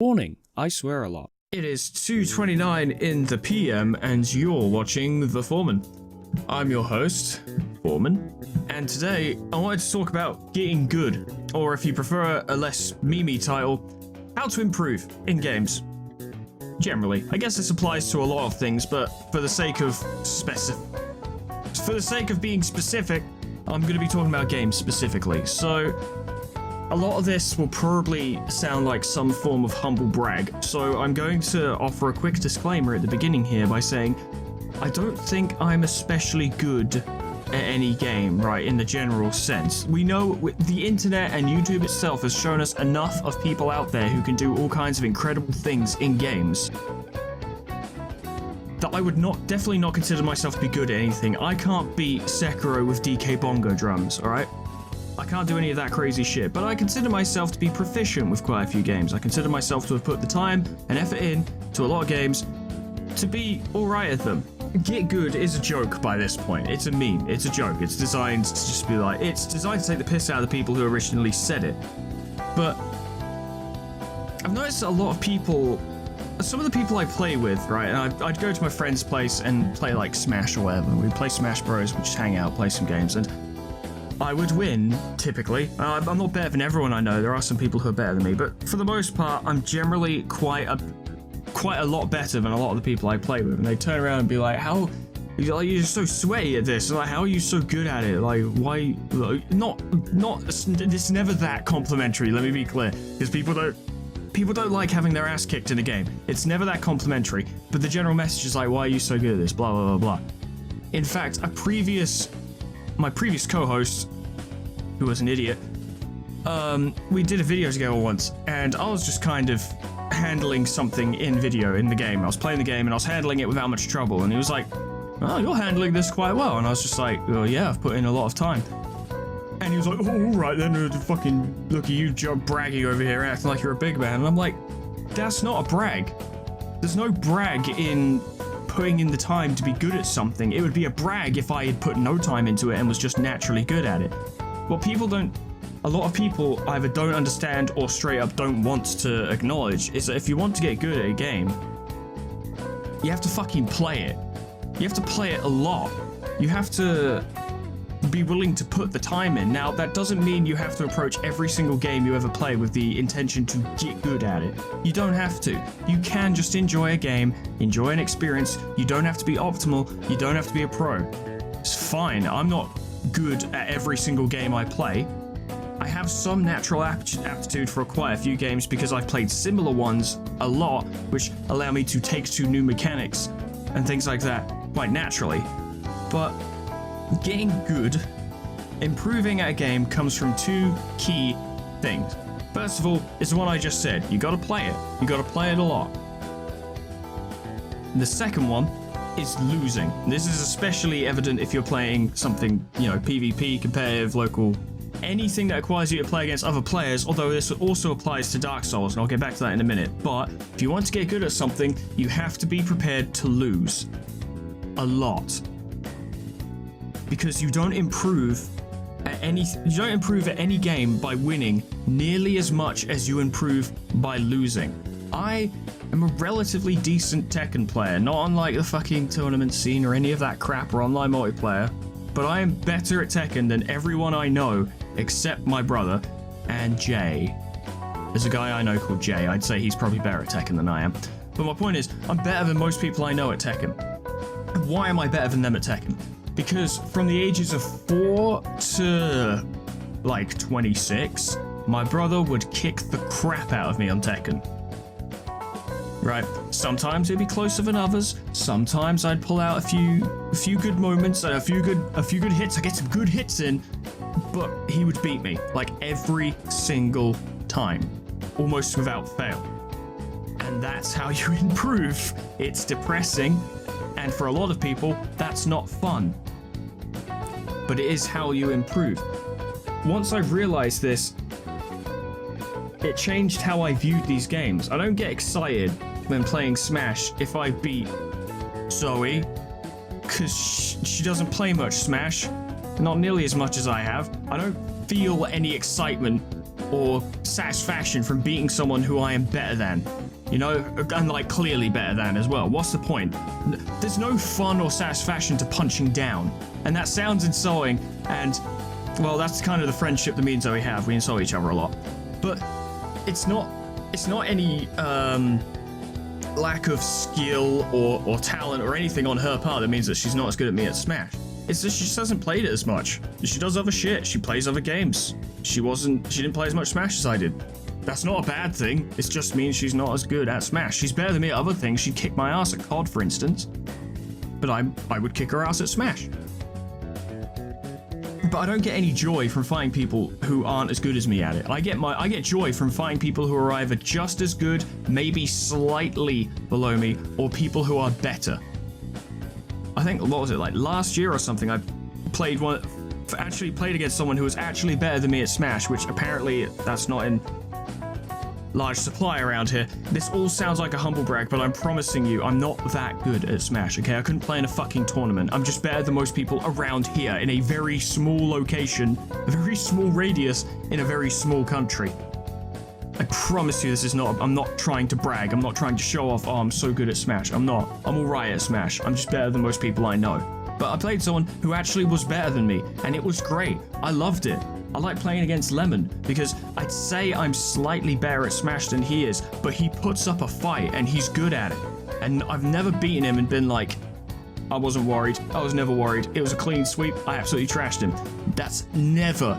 Warning, I swear a lot. It is 2:29 in the PM and you're watching The Foreman. I'm your host, Foreman, and today I wanted to talk about getting good, or if you prefer a less memey title, how to improve in games. Generally, I guess this applies to a lot of things, but for the sake of being specific, I'm going to be talking about games specifically. So a lot of this will probably sound like some form of humble brag, so I'm going to offer a quick disclaimer at the beginning here by saying I don't think I'm especially good at any game, right, in the general sense. We know the internet and YouTube itself has shown us enough of people out there who can do all kinds of incredible things in games that I would definitely not consider myself to be good at anything. I can't beat Sekiro with DK bongo drums, alright? I can't do any of that crazy shit, but I consider myself to be proficient with quite a few games. I consider myself to have put the time and effort in to a lot of games to be alright at them. Get good is a joke by this point. It's a meme. It's a joke. It's designed to just be like, it's designed to take the piss out of the people who originally said it. But I've noticed that a lot of people, some of the people I play with, right, and I'd go to my friend's place and play like Smash or whatever. We'd play Smash Bros, we'd just hang out, play some games, and I would win, typically. I'm not better than everyone I know. There are some people who are better than me, but for the most part, I'm generally quite a lot better than a lot of the people I play with. And they turn around and be like, "How? You're so sweaty at this. And like, how are you so good at it? Like, why? Not. It's never that complimentary. Let me be clear, because people don't like having their ass kicked in a game. It's never that complimentary. But the general message is like, why are you so good at this? Blah blah blah blah. In fact, my previous co-host, who was an idiot, we did a video together once, and I was just kind of handling something in the game. I was playing the game, and I was handling it without much trouble, and he was like, "Oh, you're handling this quite well," and I was just like, "Well, yeah, I've put in a lot of time." And he was like, "Oh, all right then, fucking look at you bragging over here, acting like you're a big man," and I'm like, that's not a brag. There's no brag in putting in the time to be good at something. It would be a brag if I had put no time into it and was just naturally good at it. What a lot of people either don't understand or straight up don't want to acknowledge is that if you want to get good at a game, you have to fucking play it. You have to play it a lot. You have to be willing to put the time in. Now, that doesn't mean you have to approach every single game you ever play with the intention to get good at it. You don't have to. You can just enjoy a game, enjoy an experience. You don't have to be optimal. You don't have to be a pro. It's fine. I'm not good at every single game I play. I have some natural aptitude for quite a few games because I've played similar ones a lot, which allow me to take to new mechanics and things like that quite naturally. But getting good, improving at a game, comes from two key things. First of all, it's the one I just said. You gotta play it. You gotta play it a lot. The second one is losing. This is especially evident if you're playing something, PvP, competitive, local, anything that requires you to play against other players, although this also applies to Dark Souls, and I'll get back to that in a minute. But if you want to get good at something, you have to be prepared to lose. A lot. Because you don't improve at any game by winning nearly as much as you improve by losing. I am a relatively decent Tekken player, not unlike the fucking tournament scene or any of that crap or online multiplayer, but I am better at Tekken than everyone I know except my brother and Jay. There's a guy I know called Jay. I'd say he's probably better at Tekken than I am. But my point is, I'm better than most people I know at Tekken. Why am I better than them at Tekken? Because from the ages of 4 to like 26, my brother would kick the crap out of me on Tekken. Right? Sometimes it'd be closer than others. Sometimes I'd pull out a few good moments, a few good hits. I get some good hits in, but he would beat me like every single time, almost without fail. And that's how you improve. It's depressing, and for a lot of people, that's not fun. But it is how you improve. Once I realized this, it changed how I viewed these games. I don't get excited when playing Smash if I beat Zoe, because she doesn't play much Smash, not nearly as much as I have. I don't feel any excitement or satisfaction from beating someone who I am better than. You know, and like clearly better than as well. What's the point? There's no fun or satisfaction to punching down. And that sounds insulting, and well, that's kind of the friendship that me and Zoe have. We insult each other a lot. But it's not any lack of skill or talent or anything on her part that means that she's not as good at me at Smash. It's just she just hasn't played it as much. She does other shit. She plays other games. She didn't play as much Smash as I did. That's not a bad thing. It just means she's not as good at Smash. She's better than me at other things. She'd kick my ass at COD, for instance. But I would kick her ass at Smash. But I don't get any joy from fighting people who aren't as good as me at it. I get joy from fighting people who are either just as good, maybe slightly below me, or people who are better. I think, what was it, like last year or something, I actually played against someone who was actually better than me at Smash, which apparently that's not in large supply around here. This all sounds like a humble brag, but I'm promising you I'm not that good at Smash, okay? I couldn't play in a fucking tournament. I'm just better than most people around here in a very small location, a very small radius in a very small country. I promise you I'm not trying to brag. I'm not trying to show off, oh, I'm so good at Smash. I'm not. I'm alright at Smash. I'm just better than most people I know. But I played someone who actually was better than me, and it was great. I loved it. I like playing against Lemon because I'd say I'm slightly better at Smash than he is, but he puts up a fight and he's good at it. And I've never beaten him and been like, I wasn't worried. I was never worried. It was a clean sweep. I absolutely trashed him. That's never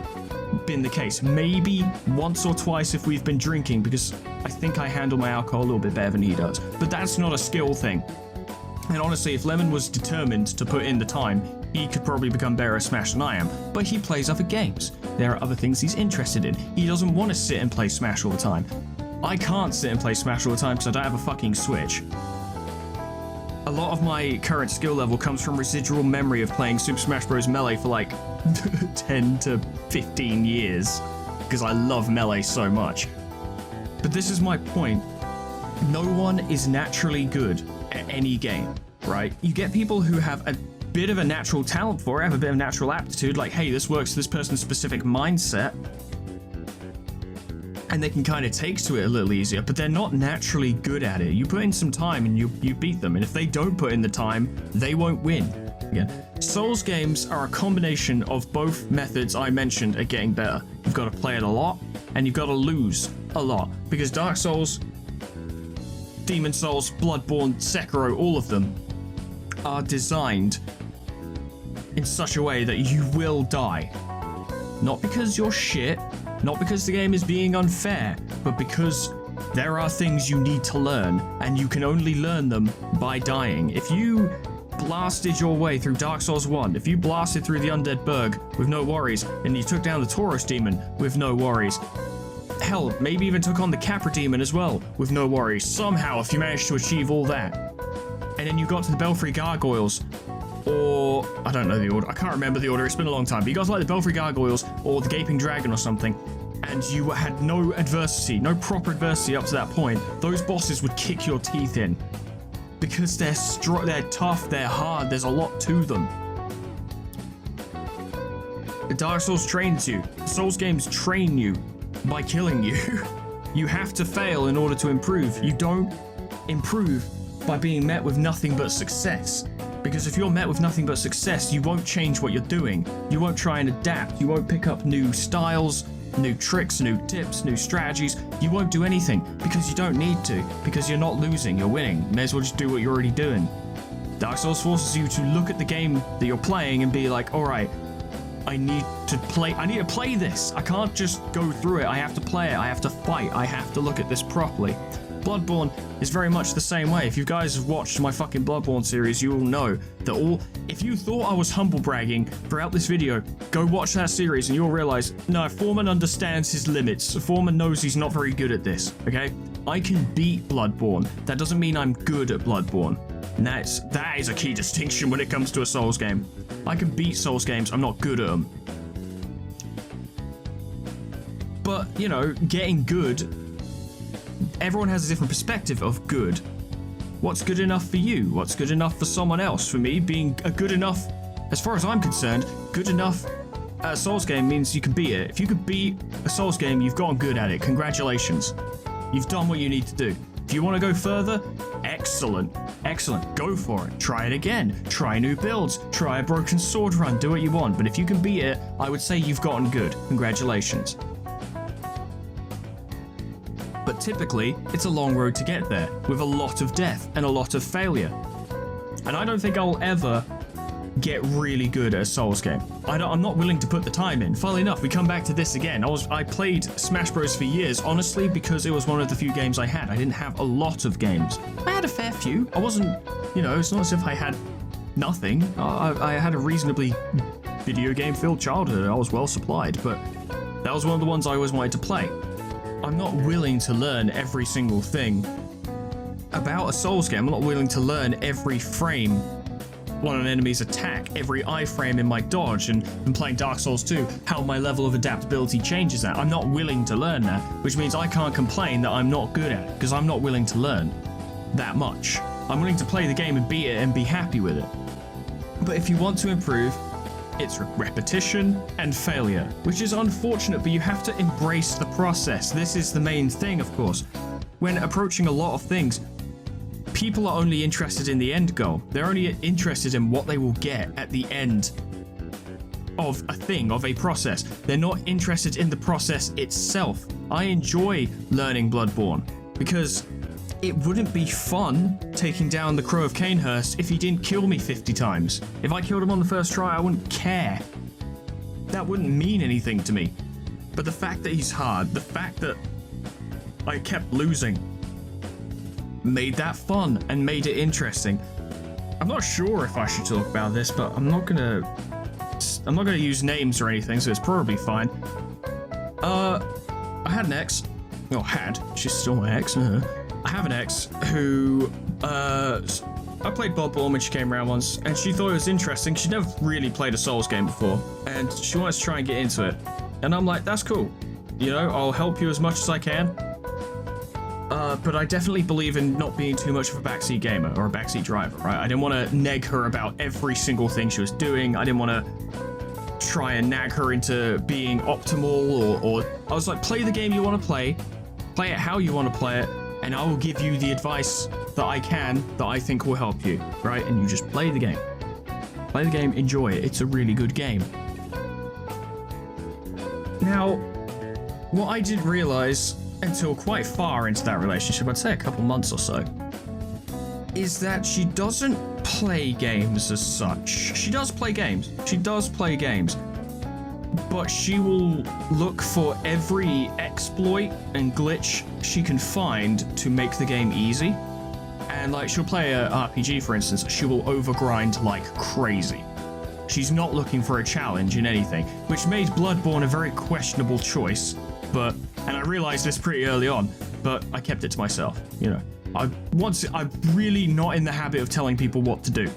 been the case. Maybe once or twice if we've been drinking, because I think I handle my alcohol a little bit better than he does. But that's not a skill thing. And honestly, if Lemon was determined to put in the time, he could probably become better at Smash than I am. But he plays other games. There are other things he's interested in. He doesn't want to sit and play Smash all the time. I can't sit and play Smash all the time because I don't have a fucking Switch. A lot of my current skill level comes from residual memory of playing Super Smash Bros. Melee for like 10 to 15 years. Because I love Melee so much. But this is my point. No one is naturally good at any game, right? You get people who have a bit of a natural talent for it, have a bit of natural aptitude, like, hey, this works for this person's specific mindset, and they can kind of take to it a little easier, but they're not naturally good at it. You put in some time and you beat them, and if they don't put in the time, they won't win. Again, Souls games are a combination of both methods I mentioned at getting better. You've got to play it a lot, and you've got to lose a lot, because Dark Souls, Demon Souls, Bloodborne, Sekiro, all of them are designed in such a way that you will die. Not because you're shit, not because the game is being unfair, but because there are things you need to learn, and you can only learn them by dying. If you blasted your way through Dark Souls 1, if you blasted through the Undead Burg with no worries, and you took down the Tauros Demon with no worries, hell, maybe even took on the Capra Demon as well with no worries, somehow if you managed to achieve all that, and then you got to the Belfry Gargoyles, or I don't know the order, I can't remember the order, it's been a long time, but you got to like the Belfry Gargoyles or the Gaping Dragon or something, and you had no adversity, no proper adversity up to that point, those bosses would kick your teeth in. Because they're tough, they're hard, there's a lot to them. Dark Souls trains you. Souls games train you by killing you. You have to fail in order to improve. You don't improve by being met with nothing but success. Because if you're met with nothing but success, you won't change what you're doing. You won't try and adapt. You won't pick up new styles, new tricks, new tips, new strategies. You won't do anything because you don't need to, because you're not losing, you're winning. You may as well just do what you're already doing. Dark Souls forces you to look at the game that you're playing and be like, all right, I need to play this. I can't just go through it. I have to play it. I have to fight. I have to look at this properly. Bloodborne is very much the same way. If you guys have watched my fucking Bloodborne series, you will know that if you thought I was humble bragging throughout this video, go watch that series and you'll realize, no, Foreman understands his limits. Foreman knows he's not very good at this, okay? I can beat Bloodborne. That doesn't mean I'm good at Bloodborne. And that is a key distinction when it comes to a Souls game. I can beat Souls games, I'm not good at them. But, you know, getting good, everyone has a different perspective of good. What's good enough for you? What's good enough for someone else? For me, being a good enough, as far as I'm concerned, good enough at a Souls game means you can beat it. If you could beat a Souls game, you've gotten good at it. Congratulations. You've done what you need to do. If you want to go further, excellent. Excellent. Go for it. Try it again. Try new builds. Try a broken sword run. Do what you want. But if you can beat it, I would say you've gotten good. Congratulations. But typically, it's a long road to get there, with a lot of death and a lot of failure. And I don't think I'll ever get really good at a Souls game. I'm not willing to put the time in. Funnily enough, we come back to this again. I played Smash Bros for years, honestly, because it was one of the few games I had. I didn't have a lot of games. I had a fair few. I wasn't, it's not as if I had nothing. I had a reasonably video game filled childhood. I was well supplied, but that was one of the ones I always wanted to play. I'm not willing to learn every single thing about a Souls game. I'm not willing to learn every frame on an enemy's attack, every iframe in my dodge, and playing Dark Souls 2, how my level of adaptability changes that. I'm not willing to learn that, which means I can't complain that I'm not good at it, because I'm not willing to learn that much. I'm willing to play the game and beat it and be happy with it. But if you want to improve, it's repetition and failure, which is unfortunate, but you have to embrace the process. This is the main thing, of course. When approaching a lot of things, people are only interested in the end goal. They're only interested in what they will get at the end of a thing, of a process. They're not interested in the process itself. I enjoy learning Bloodborne because it wouldn't be fun taking down the Crow of Cainhurst if he didn't kill me 50 times. If I killed him on the first try, I wouldn't care. That wouldn't mean anything to me. But the fact that he's hard, the fact that I kept losing, made that fun and made it interesting. I'm not sure if I should talk about this, but I'm not gonna use names or anything, so it's probably fine. I had an ex. Well, she's still my ex. I have an ex who I played Bloodborne when she came around once, and she thought it was interesting. She'd never really played a Souls game before, and she wanted to try and get into it. And I'm like, that's cool. I'll help you as much as I can. But I definitely believe in not being too much of a backseat gamer or a backseat driver, right? I didn't want to neg her about every single thing she was doing. I didn't want to try and nag her into being optimal, or I was like, play the game you want to play it how you want to play it, and I will give you the advice that I can, that I think will help you, right? And you just play the game. Play the game, enjoy it. It's a really good game. Now, what I didn't realize until quite far into that relationship, I'd say a couple months or so, is that she doesn't play games as such. She does play games. But she will look for every exploit and glitch she can find to make the game easy. And like, she'll play a RPG, for instance, she will overgrind like crazy. She's not looking for a challenge in anything, which made Bloodborne a very questionable choice. And I realized this pretty early on, but I kept it to myself. I'm really not in the habit of telling people what to do,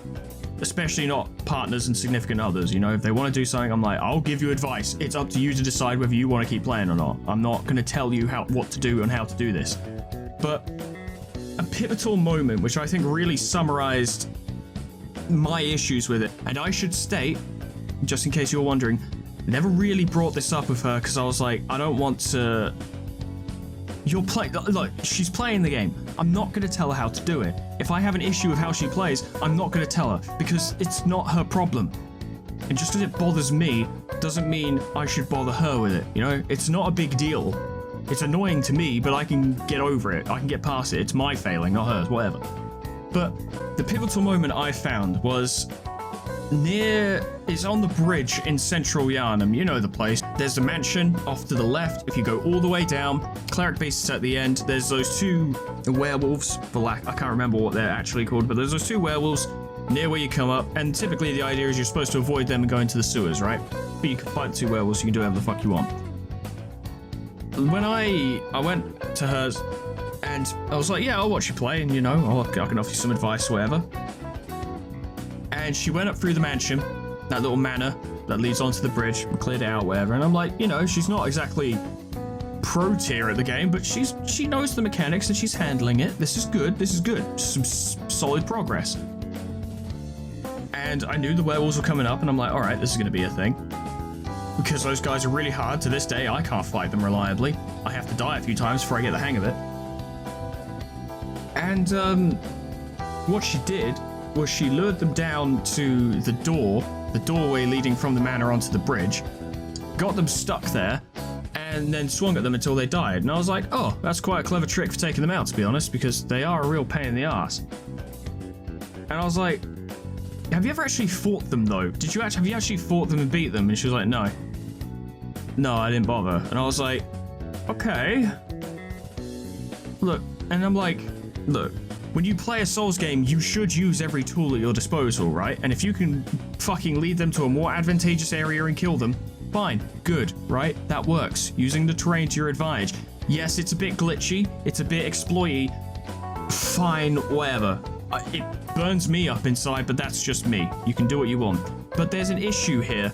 especially not partners and significant others. If they want to do something, I'm like, I'll give you advice. It's up to you to decide whether you want to keep playing or not. I'm not going to tell you what to do and how to do this. But a pivotal moment, which I think really summarized my issues with it, and I should state, just in case you're wondering, never really brought this up with her because I was like, I don't want to. Look, she's playing the game. I'm not going to tell her how to do it. If I have an issue with how she plays, I'm not going to tell her because it's not her problem. And just because it bothers me doesn't mean I should bother her with it. It's not a big deal. It's annoying to me, but I can get over it. I can get past it. It's my failing, not hers, whatever. But the pivotal moment I found was it's on the bridge in central Yharnam. You know the place. There's the mansion off to the left. If you go all the way down, cleric base is at the end. There's those two werewolves, I can't remember what they're actually called, but there's those two werewolves near where you come up, and typically the idea is you're supposed to avoid them and go into the sewers, right? But you can fight the two werewolves, you can do whatever the fuck you want. When I went to hers, and I was like, yeah, I'll watch you play, and I can offer you some advice or whatever. And she went up through the mansion, that little manor that leads onto the bridge, and cleared it out, whatever. And I'm like, she's not exactly pro tier at the game, but she knows the mechanics and she's handling it. This is good. Some solid progress. And I knew the werewolves were coming up, and I'm like, all right, this is going to be a thing. because those guys are really hard. To this day, I can't fight them reliably. I have to die a few times before I get the hang of it. And what she did was she lured them down to the doorway leading from the manor onto the bridge, got them stuck there, and then swung at them until they died. And I was like, oh, that's quite a clever trick for taking them out, to be honest, because they are a real pain in the ass. And I was like, have you ever actually fought them, though? Have you actually fought them and beat them? And she was like, no. No, I didn't bother. And I was like, okay. Look, and I'm like, look, when you play a Souls game, you should use every tool at your disposal, right? And if you can fucking lead them to a more advantageous area and kill them, fine, good, right? That works. Using the terrain to your advantage. Yes, it's a bit glitchy, it's a bit exploity. Fine, whatever. It burns me up inside, but that's just me. You can do what you want. But there's an issue here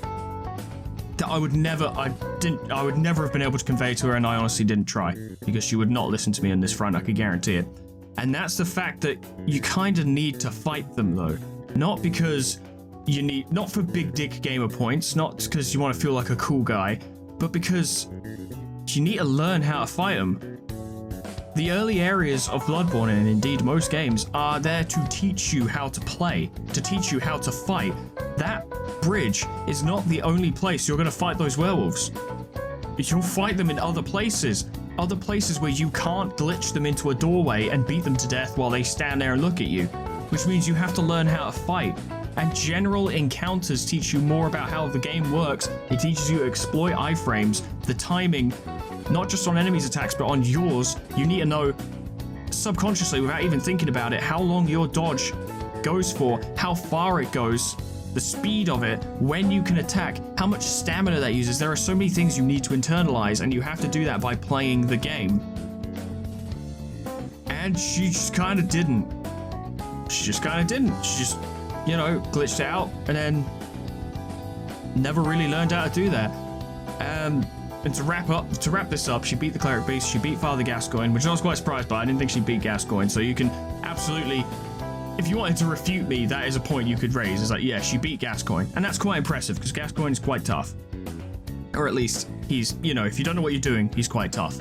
that I would never have been able to convey to her, and I honestly didn't try, because she would not listen to me on this front, I could guarantee it. And that's the fact that you kind of need to fight them, though. Not because not for big dick gamer points, not because you want to feel like a cool guy, but because you need to learn how to fight them. The early areas of Bloodborne, and indeed most games, are there to teach you how to play, to teach you how to fight. That bridge is not the only place you're going to fight those werewolves. You'll fight them in other places where you can't glitch them into a doorway and beat them to death while they stand there and look at you, which means you have to learn how to fight. And general encounters teach you more about how the game works. It teaches you to exploit iframes, the timing, not just on enemies' attacks, but on yours. You need to know subconsciously, without even thinking about it, how long your dodge goes for, how far it goes, the speed of it, when you can attack, how much stamina that uses. There are so many things you need to internalize, and you have to do that by playing the game. And she just kind of didn't. She just, you know, glitched out, and then never really learned how to do that. And to wrap this up, she beat the Cleric Beast, she beat Father Gascoigne, which I was quite surprised by. I didn't think she beat Gascoigne, so you can absolutely, if you wanted to refute me, that is a point you could raise. It's like, yeah, she beat Gascoigne, and that's quite impressive, because Gascoigne's quite tough. Or at least, he's, you know, if you don't know what you're doing, he's quite tough.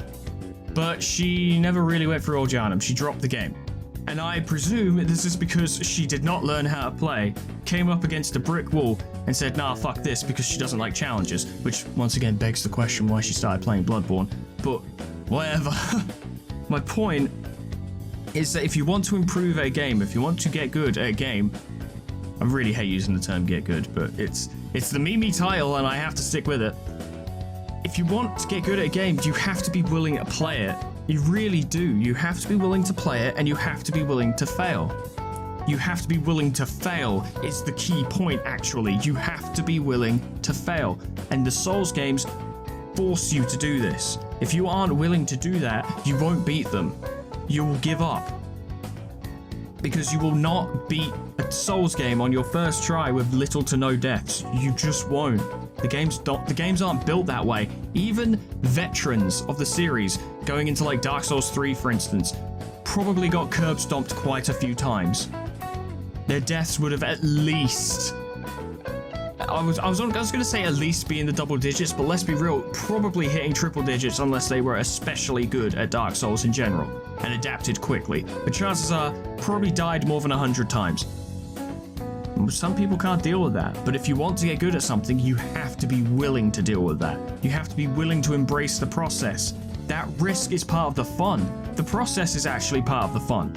But she never really went through Old Yarnum. She dropped the game. And I presume this is because she did not learn how to play, came up against a brick wall, and said, nah, fuck this, because she doesn't like challenges, which once again begs the question why she started playing Bloodborne. But whatever. My point is that if you want to improve a game, if you want to get good at a game, I really hate using the term get good, but it's the Mimi title and I have to stick with it. If you want to get good at a game, you have to be willing to play it. You really do. You have to be willing to play it, and you have to be willing to fail. You have to be willing to fail is the key point, actually. You have to be willing to fail. And the Souls games force you to do this. If you aren't willing to do that, you won't beat them. You will give up. Because you will not beat a Souls game on your first try with little to no deaths. You just won't. The games aren't built that way. Even veterans of the series, going into like Dark Souls 3 for instance, probably got curb stomped quite a few times. Their deaths would have at least, I was going to say at least be in the double digits, but let's be real, probably hitting triple digits unless they were especially good at Dark Souls in general and adapted quickly. But chances are, probably died more than 100 times. Some people can't deal with that, but if you want to get good at something, you have to be willing to deal with that. You have to be willing to embrace the process. That risk is part of the fun. The process is actually part of the fun.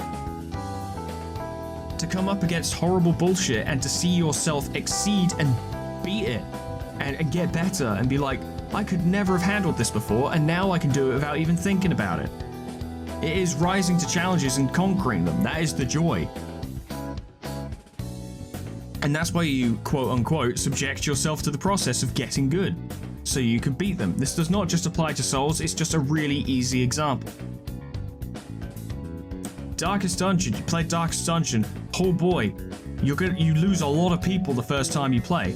To come up against horrible bullshit and to see yourself exceed and beat it and get better and be like, I could never have handled this before, and now I can do it without even thinking about it. It is rising to challenges and conquering them. That is the joy. And that's why you, quote unquote, subject yourself to the process of getting good, so you can beat them. This does not just apply to Souls, it's just a really easy example. Darkest Dungeon, you play Darkest Dungeon, oh boy, you lose a lot of people the first time you play,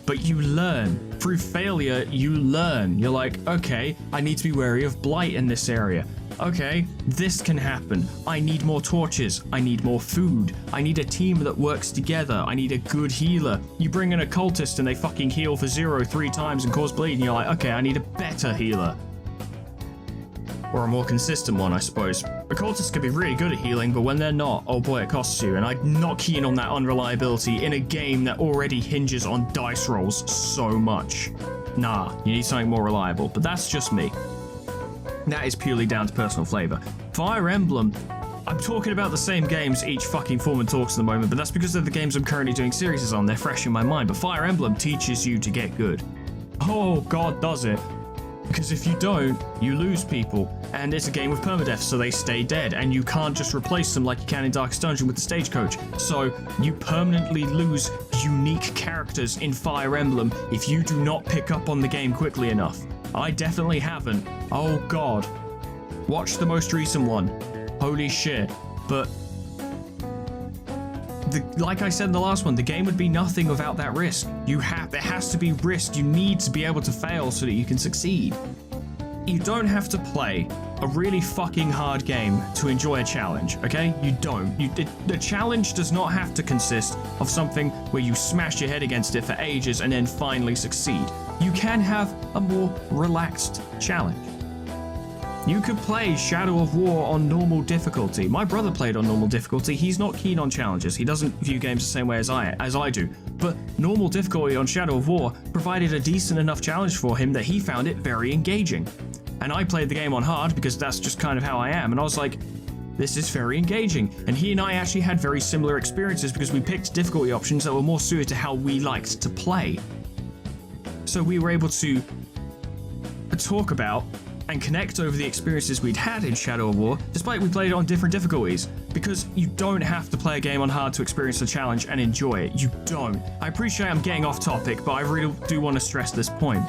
but you learn. Through failure, you learn. You're like, okay, I need to be wary of blight in this area. okay, this can happen. I need more torches. I need more food. I need a team that works together. I need a good healer. You bring in a cultist and they fucking heal for 0 3 times and cause bleed, and you're like, okay, I need a better healer. Or a more consistent one, I suppose. The cultists could be really good at healing, but when they're not, oh boy, it costs you. And I'm not keen on that unreliability in a game that already hinges on dice rolls so much. Nah, you need something more reliable, but that's just me. That is purely down to personal flavor. Fire Emblem, I'm talking about the same games each fucking Foreman talks at the moment, but that's because they're the games I'm currently doing series on. They're fresh in my mind, but Fire Emblem teaches you to get good. Oh god, does it? Because if you don't, you lose people, and it's a game with permadeath, so they stay dead, and you can't just replace them like you can in Darkest Dungeon with the stagecoach. So you permanently lose unique characters in Fire Emblem if you do not pick up on the game quickly enough. I definitely haven't. Oh god. Watch the most recent one. Holy shit. But like I said in the last one, the game would be nothing without that risk. There has to be risk. You need to be able to fail so that you can succeed. You don't have to play a really fucking hard game to enjoy a challenge, okay? You don't. The challenge does not have to consist of something where you smash your head against it for ages and then finally succeed. You can have a more relaxed challenge. You could play Shadow of War on normal difficulty. My brother played on normal difficulty. He's not keen on challenges. He doesn't view games the same way as I do. But normal difficulty on Shadow of War provided a decent enough challenge for him that he found it very engaging. And I played the game on hard because that's just kind of how I am. And I was like, this is very engaging. And he and I actually had very similar experiences because we picked difficulty options that were more suited to how we liked to play. So we were able to talk about and connect over the experiences we'd had in Shadow of War, despite we played it on different difficulties, because you don't have to play a game on hard to experience the challenge and enjoy it. You don't. I appreciate I'm getting off topic, but I really do want to stress this point.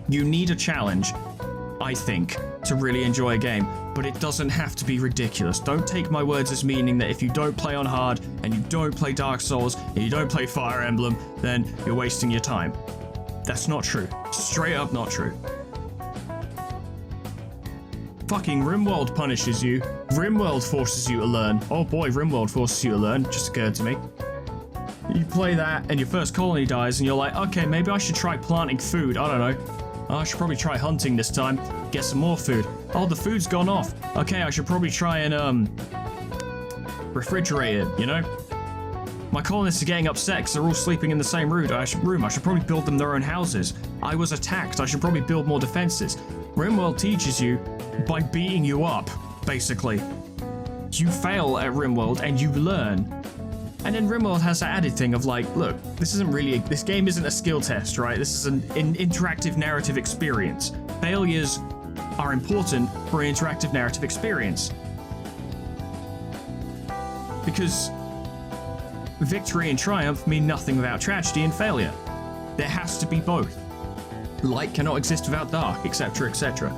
You need a challenge, I think, to really enjoy a game, but it doesn't have to be ridiculous. Don't take my words as meaning that if you don't play on hard, and you don't play Dark Souls, and you don't play Fire Emblem, then you're wasting your time. That's not true. Straight up not true. Fucking RimWorld punishes you. RimWorld forces you to learn. Oh boy, RimWorld forces you to learn, just occurred to me. You play that and your first colony dies and you're like, okay, maybe I should try planting food. I don't know. I should probably try hunting this time. Get some more food. Oh, the food's gone off. Okay, I should probably try and refrigerate it, you know? My colonists are getting upset because they're all sleeping in the same room. I should probably build them their own houses. I was attacked. I should probably build more defenses. RimWorld teaches you by beating you up, basically. You fail at RimWorld and you learn. And then RimWorld has that added thing of like, look, this game isn't a skill test, right? This is an interactive narrative experience. Failures are important for an interactive narrative experience. Because victory and triumph mean nothing without tragedy and failure. There has to be both. Light cannot exist without dark, etc., etc.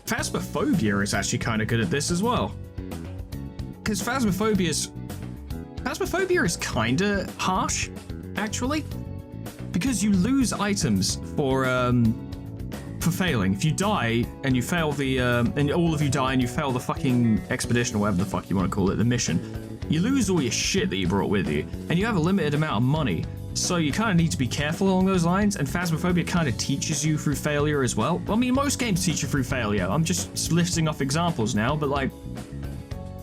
Phasmophobia is actually kind of good at this as well. Because Phasmophobia is kind of harsh, actually. Because you lose items for failing. If you die and you fail and all of you die and you fail the fucking expedition or whatever the fuck you want to call it, the mission, you lose all your shit that you brought with you, and you have a limited amount of money. So you kind of need to be careful along those lines, and Phasmophobia kind of teaches you through failure as well. I mean, most games teach you through failure. I'm just listing off examples now, but like,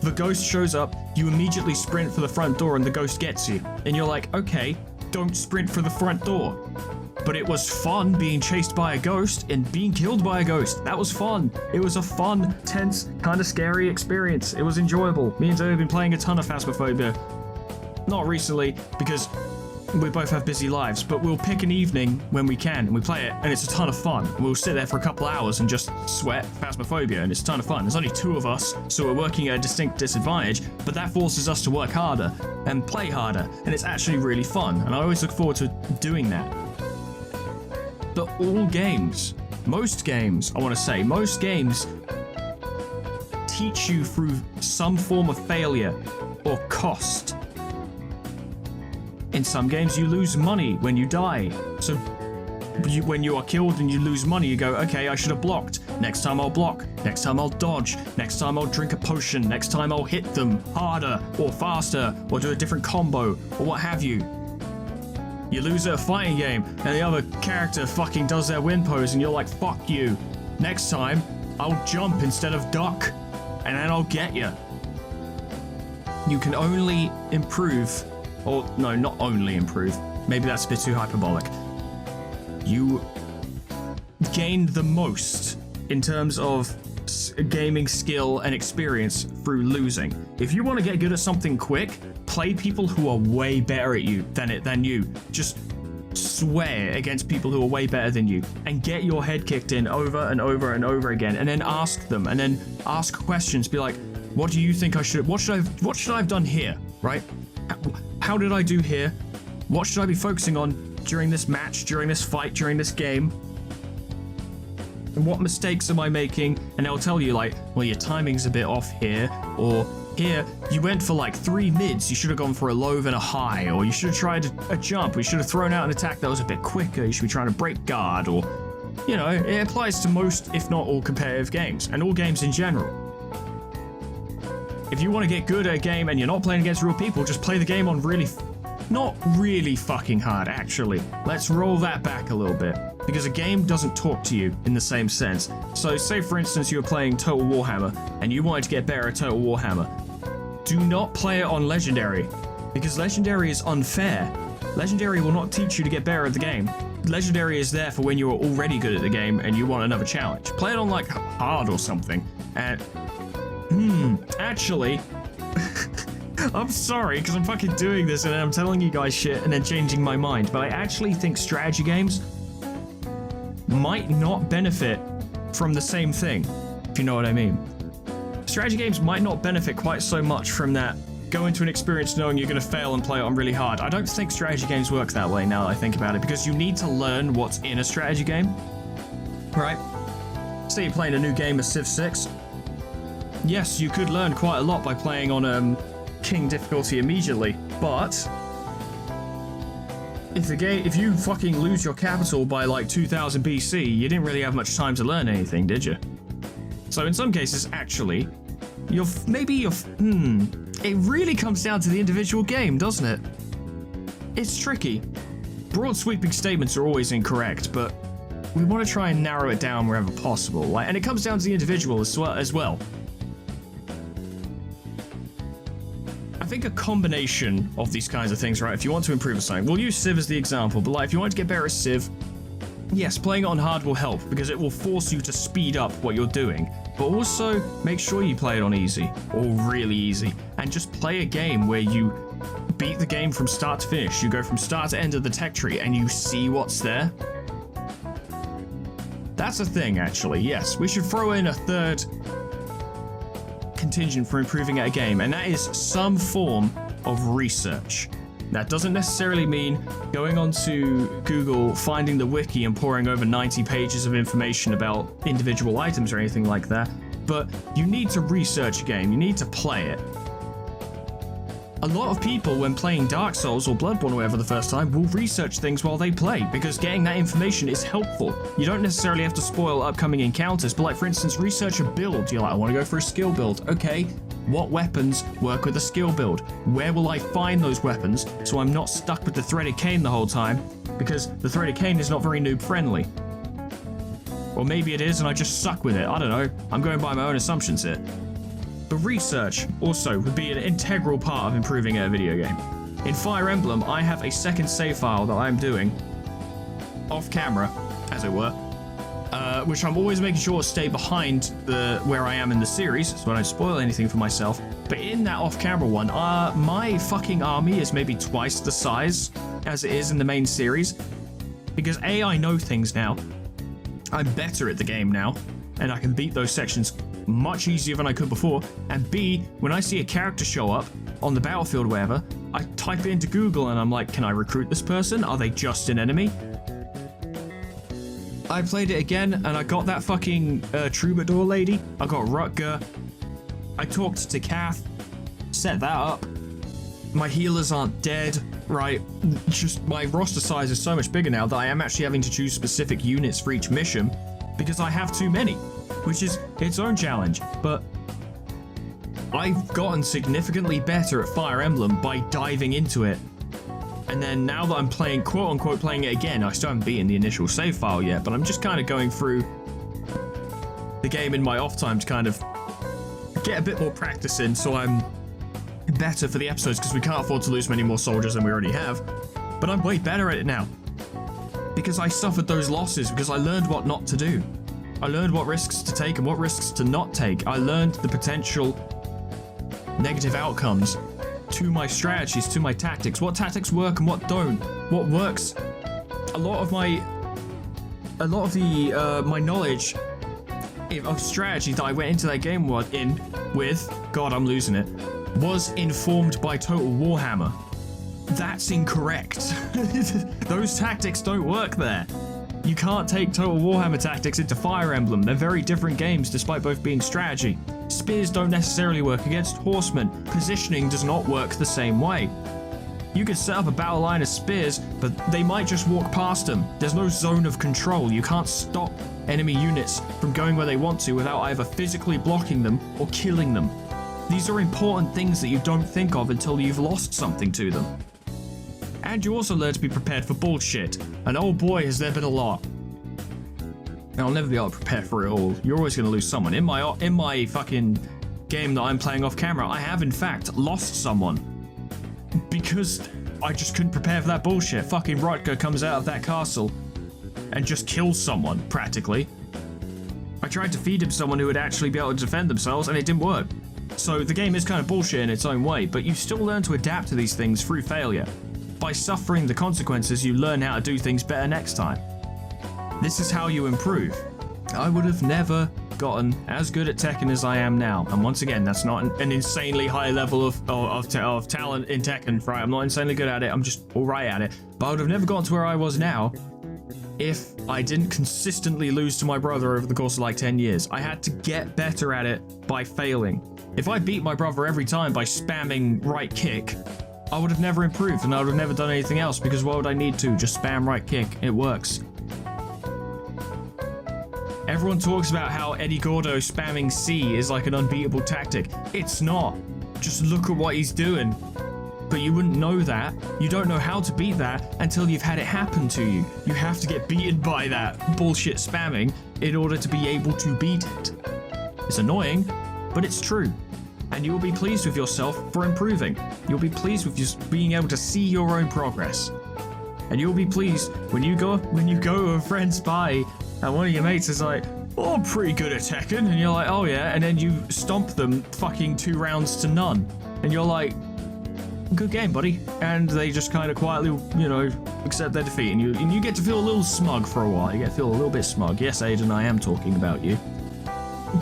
the ghost shows up, you immediately sprint for the front door and the ghost gets you. And you're like, okay, don't sprint for the front door. But it was fun being chased by a ghost and being killed by a ghost. That was fun. It was a fun, tense, kind of scary experience. It was enjoyable. Me and Zoe have been playing a ton of Phasmophobia. Not recently, because we both have busy lives, but we'll pick an evening when we can and we play it, and it's a ton of fun. We'll sit there for a couple hours and just sweat Phasmophobia, and it's a ton of fun. There's only 2 of us, so we're working at a distinct disadvantage, but that forces us to work harder and play harder, and it's actually really fun, and I always look forward to doing that. But most games teach you through some form of failure or cost. In some games, you lose money when you die. So when you are killed and you lose money, you go, okay, I should have blocked. Next time I'll block. Next time I'll dodge. Next time I'll drink a potion. Next time I'll hit them harder or faster or do a different combo or what have you. You lose at a fighting game and the other character fucking does their win pose and you're like, fuck you. Next time, I'll jump instead of duck and then I'll get you. You can only improve, or no, not only improve. Maybe that's a bit too hyperbolic. You gain the most in terms of gaming skill and experience through losing. If you want to get good at something quick, play people who are way better at you than you. Just swear against people who are way better than you and get your head kicked in over and over and over again, and then ask them, and then ask questions. Be like, what do you think I should? What should I have done here? Right? How did I do here? What should I be focusing on during this match, during this fight, during this game? And what mistakes am I making? And they'll tell you like, well, your timing's a bit off here, or here, you went for like 3 mids, you should have gone for a low and a high, or you should have tried a jump, we should have thrown out an attack that was a bit quicker, you should be trying to break guard, or, you know, it applies to most, if not all, competitive games, and all games in general. If you want to get good at a game and you're not playing against real people, just play the game on not really fucking hard, actually. Let's roll that back a little bit. Because a game doesn't talk to you in the same sense. So say for instance you were playing Total Warhammer and you wanted to get better at Total Warhammer. Do not play it on Legendary, because Legendary is unfair. Legendary will not teach you to get better at the game. Legendary is there for when you are already good at the game and you want another challenge. Play it on like hard or something. And actually, I'm sorry because I'm fucking doing this and then I'm telling you guys shit and then changing my mind, but I actually think strategy games might not benefit from the same thing, if you know what I mean. Strategy games might not benefit quite so much from that go into an experience knowing you're going to fail and play it on really hard. I don't think strategy games work that way now that I think about it, because you need to learn what's in a strategy game, right? Say you're playing a new game of Civ 6. Yes, you could learn quite a lot by playing on King difficulty immediately, but if you fucking lose your capital by like 2000 BC, you didn't really have much time to learn anything, did you? So in some cases, actually, it really comes down to the individual game, doesn't it? It's tricky. Broad sweeping statements are always incorrect, but we want to try and narrow it down wherever possible, and it comes down to the individual as well. I think a combination of these kinds of things, right? If you want to improve something, we'll use Civ as the example, but like if you want to get better at Civ, yes, playing it on hard will help because it will force you to speed up what you're doing, but also make sure you play it on easy or really easy and just play a game where you beat the game from start to finish. You go from start to end of the tech tree and you see what's there. That's a thing, actually. Yes, we should throw in a third contingent for improving at a game, and that is some form of research. That doesn't necessarily mean going onto Google, finding the wiki and poring over 90 pages of information about individual items or anything like that, but you need to research a game, you need to play it. A lot of people, when playing Dark Souls or Bloodborne or whatever the first time, will research things while they play, because getting that information is helpful. You don't necessarily have to spoil upcoming encounters, but like for instance, research a build. You're like, I want to go for a skill build. Okay, what weapons work with a skill build? Where will I find those weapons so I'm not stuck with the threaded cane the whole time? Because the threaded cane is not very noob friendly. Or maybe it is and I just suck with it. I don't know. I'm going by my own assumptions here. But research also would be an integral part of improving a video game. In Fire Emblem, I have a second save file that I'm doing off camera, as it were, which I'm always making sure to stay behind where I am in the series, so I don't spoil anything for myself. But in that off-camera one, my fucking army is maybe twice the size as it is in the main series, because A, I know things now, I'm better at the game now, and I can beat those sections much easier than I could before, and B, when I see a character show up on the battlefield or wherever, I type it into Google and I'm like, can I recruit this person? Are they just an enemy? I played it again and I got that fucking troubadour lady, I got Rutger, I talked to Kath, set that up, my healers aren't dead, right? Just my roster size is so much bigger now that I am actually having to choose specific units for each mission because I have too many. which is its own challenge. But I've gotten significantly better at Fire Emblem by diving into it. And then now that I'm playing, quote unquote, playing it again, I still haven't beaten the initial save file yet, but I'm just kind of going through the game in my off time to kind of get a bit more practice in so I'm better for the episodes, because we can't afford to lose many more soldiers than we already have. But I'm way better at it now because I suffered those losses, because I learned what not to do. I learned what risks to take and what risks to not take. I learned the potential negative outcomes to my strategies, to my tactics. What tactics work and what don't. What works. A lot of my knowledge of strategy that I went into that game with, God, I'm losing it, was informed by Total Warhammer. That's incorrect. Those tactics don't work there. You can't take Total Warhammer tactics into Fire Emblem. They're very different games despite both being strategy. Spears don't necessarily work against horsemen. Positioning does not work the same way. You could set up a battle line of spears, but they might just walk past them. There's no zone of control. You can't stop enemy units from going where they want to without either physically blocking them or killing them. These are important things that you don't think of until you've lost something to them. And you also learn to be prepared for bullshit. And oh boy, has there been a lot. I'll never be able to prepare for it all. You're always going to lose someone. In my fucking game that I'm playing off camera, I have in fact lost someone. Because I just couldn't prepare for that bullshit. Fucking Rutger comes out of that castle and just kills someone, practically. I tried to feed him someone who would actually be able to defend themselves, and it didn't work. So the game is kind of bullshit in its own way, but you still learn to adapt to these things through failure. By suffering the consequences, you learn how to do things better next time. This is how you improve. I would have never gotten as good at Tekken as I am now. And once again, that's not an insanely high level of talent in Tekken, right? I'm not insanely good at it, I'm just alright at it. But I would have never gotten to where I was now if I didn't consistently lose to my brother over the course of like 10 years. I had to get better at it by failing. If I beat my brother every time by spamming right kick, I would have never improved and I would have never done anything else, because why would I need to? Just spam right kick. It works. Everyone talks about how Eddie Gordo spamming C is like an unbeatable tactic. It's not. Just look at what he's doing. But you wouldn't know that. You don't know how to beat that until you've had it happen to you. You have to get beaten by that bullshit spamming in order to be able to beat it. It's annoying, but it's true. And you will be pleased with yourself for improving. You'll be pleased with just being able to see your own progress. And you'll be pleased when you go to a friend's party and one of your mates is like, oh, I'm pretty good at Tekken. And you're like, oh yeah. And then you stomp them fucking 2 rounds to none. And you're like, good game, buddy. And they just kind of quietly, accept their defeat. And you get to feel a little smug for a while. You get to feel a little bit smug. Yes, Aiden, I am talking about you.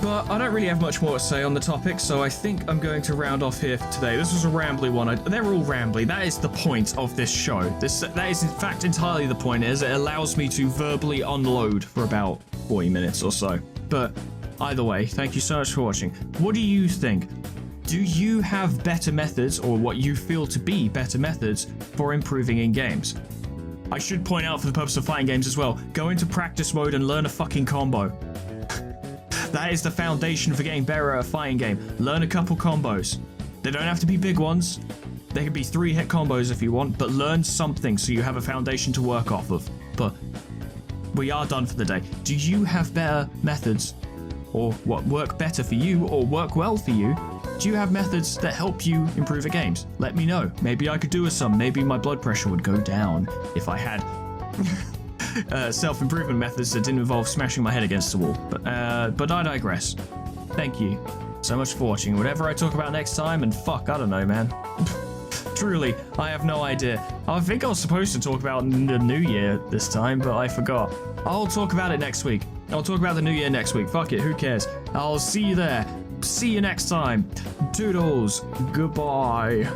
But I don't really have much more to say on the topic, so I think I'm going to round off here for today. This was a rambly one. They're all rambly. That is the point of this show. That is, in fact, entirely the point, is it allows me to verbally unload for about 40 minutes or so. But either way, thank you so much for watching. What do you think? Do you have better methods, or what you feel to be better methods, for improving in games? I should point out, for the purpose of fighting games as well, go into practice mode and learn a fucking combo. That is the foundation for getting better at a fighting game. Learn a couple combos. They don't have to be big ones. They can be 3-hit combos if you want, but learn something so you have a foundation to work off of. But we are done for the day. Do you have better methods, or what work better for you, or work well for you? Do you have methods that help you improve at games? Let me know. Maybe I could do with some. Maybe my blood pressure would go down if I had self-improvement methods that didn't involve smashing my head against the wall. But I digress. Thank you so much for watching. Whatever I talk about next time, and fuck, I don't know, man. Truly, I have no idea. I think I was supposed to talk about the new year this time, but I forgot. I'll talk about it next week. I'll talk about the new year next week. Fuck it, who cares? I'll see you there. See you next time. Toodles. Goodbye.